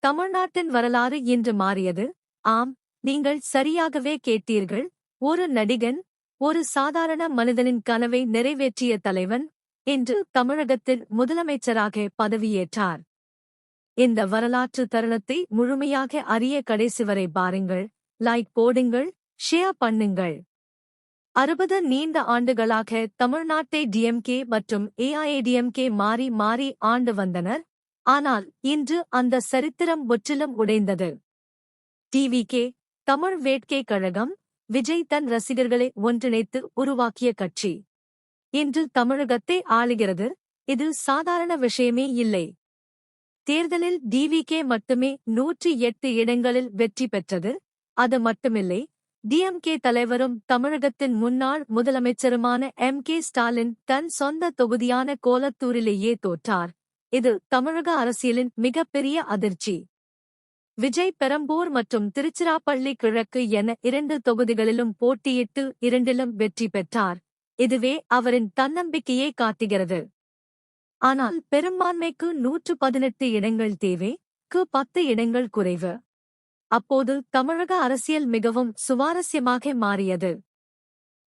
தமிழ்நாட்டின் வரலாறு இன்று மாறியது. ஆம், நீங்கள் சரியாகவே கேட்டீர்கள். ஒரு நடிகன், ஒரு சாதாரண மனிதனின் கனவை நிறைவேற்றிய தலைவன், இன்று தமிழகத்தின் முதலமைச்சராக பதவியேற்றார். இந்த வரலாற்று தருணத்தை முழுமையாக அறிய கடைசி வரை பாருங்கள். லைக் போடுங்கள், ஷேர் பண்ணுங்கள். 60 நீண்ட ஆண்டுகளாக தமிழ்நாட்டை டிஎம்கே மற்றும் ஏஐஏடிஎம்கே மாறி மாறி ஆண்டு வந்தனர். ஆனால் இன்று அந்த சரித்திரம் முற்றிலும் உடைந்தது. டிவிகே, தமிழ் வேட்கை கழகம், விஜய் தன் ரசிகர்களை ஒன்றிணைத்து உருவாக்கிய கட்சி இன்று தமிழகத்தை ஆளுகிறது. இது சாதாரண விஷயமே இல்லை. தேர்தலில் டிவிகே மட்டுமே 108 இடங்களில் வெற்றி பெற்றது. அது மட்டுமில்லை, டிஎம்கே தலைவரும் தமிழகத்தின் முன்னாள் முதலமைச்சருமான கே ஸ்டாலின் தன் சொந்த தொகுதியான கோலத்தூரிலேயே தோற்றார். இது தமிழக அரசியலின் மிகப்பெரிய அதிர்ச்சி. விஜய் பெரம்பூர் மற்றும் திருச்சிராப்பள்ளி கிழக்கு என 2 தொகுதிகளிலும் போட்டியிட்டு 2லும் வெற்றி பெற்றார். இதுவே அவரின் தன்னம்பிக்கையை காட்டுகிறது. ஆனால் பெரும்பான்மைக்கு 118 இடங்கள் தேவை, 10 இடங்கள் குறைவு. அப்போது தமிழக அரசியல் மிகவும் சுவாரஸ்யமாக மாறியது.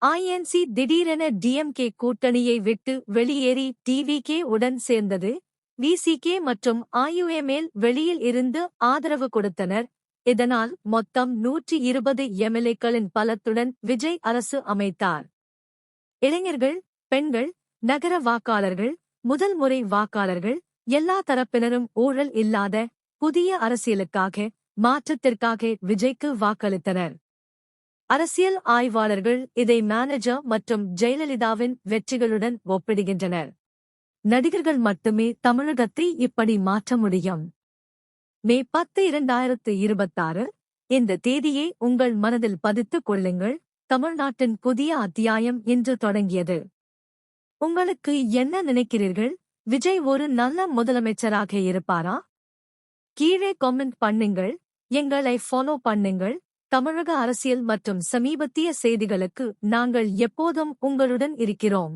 ஐஎன்சி திடீரென டிஎம்கே கூட்டணியை விட்டு வெளியேறி டிவிகே உடன் சேர்ந்தது. விசிகே மற்றும் ஐயுஎம்எல் வெளியில் இருந்து ஆதரவு கொடுத்தனர். இதனால் மொத்தம் 120 எம்எல்ஏக்களின் பலத்துடன் விஜய் அரசு அமைத்தார். இளைஞர்கள், பெண்கள், நகர வாக்காளர்கள், முதல் முறை வாக்காளர்கள், எல்லா தரப்பினரும் ஊழல் இல்லாத புதிய அரசியலுக்காக, மாற்றத்திற்காக விஜய்க்கு வாக்களித்தனர். அரசியல் ஆய்வாளர்கள் இதை மேனேஜர் மற்றும் ஜெயலலிதாவின் வெற்றிகளுடன் ஒப்பிடுகின்றனர். நடிகர்கள் மட்டுமே தமிழகத்தை இப்படி மாற்ற முடியும். மே 10, 2026 இந்த தேதியை உங்கள் மனதில் பதித்துக் கொள்ளுங்கள். தமிழ்நாட்டின் புதிய அத்தியாயம் இன்று தொடங்கியது. உங்களுக்கு என்ன நினைக்கிறீர்கள்? விஜய் ஒரு நல்ல முதலமைச்சராக இருப்பாரா? கீழே கமெண்ட் பண்ணுங்கள். எங்களை ஃபாலோ பண்ணுங்கள். தமிழக அரசியல் மற்றும் சமீபத்திய செய்திகளுக்கு நாங்கள் எப்போதும் உங்களுடன் இருக்கிறோம்.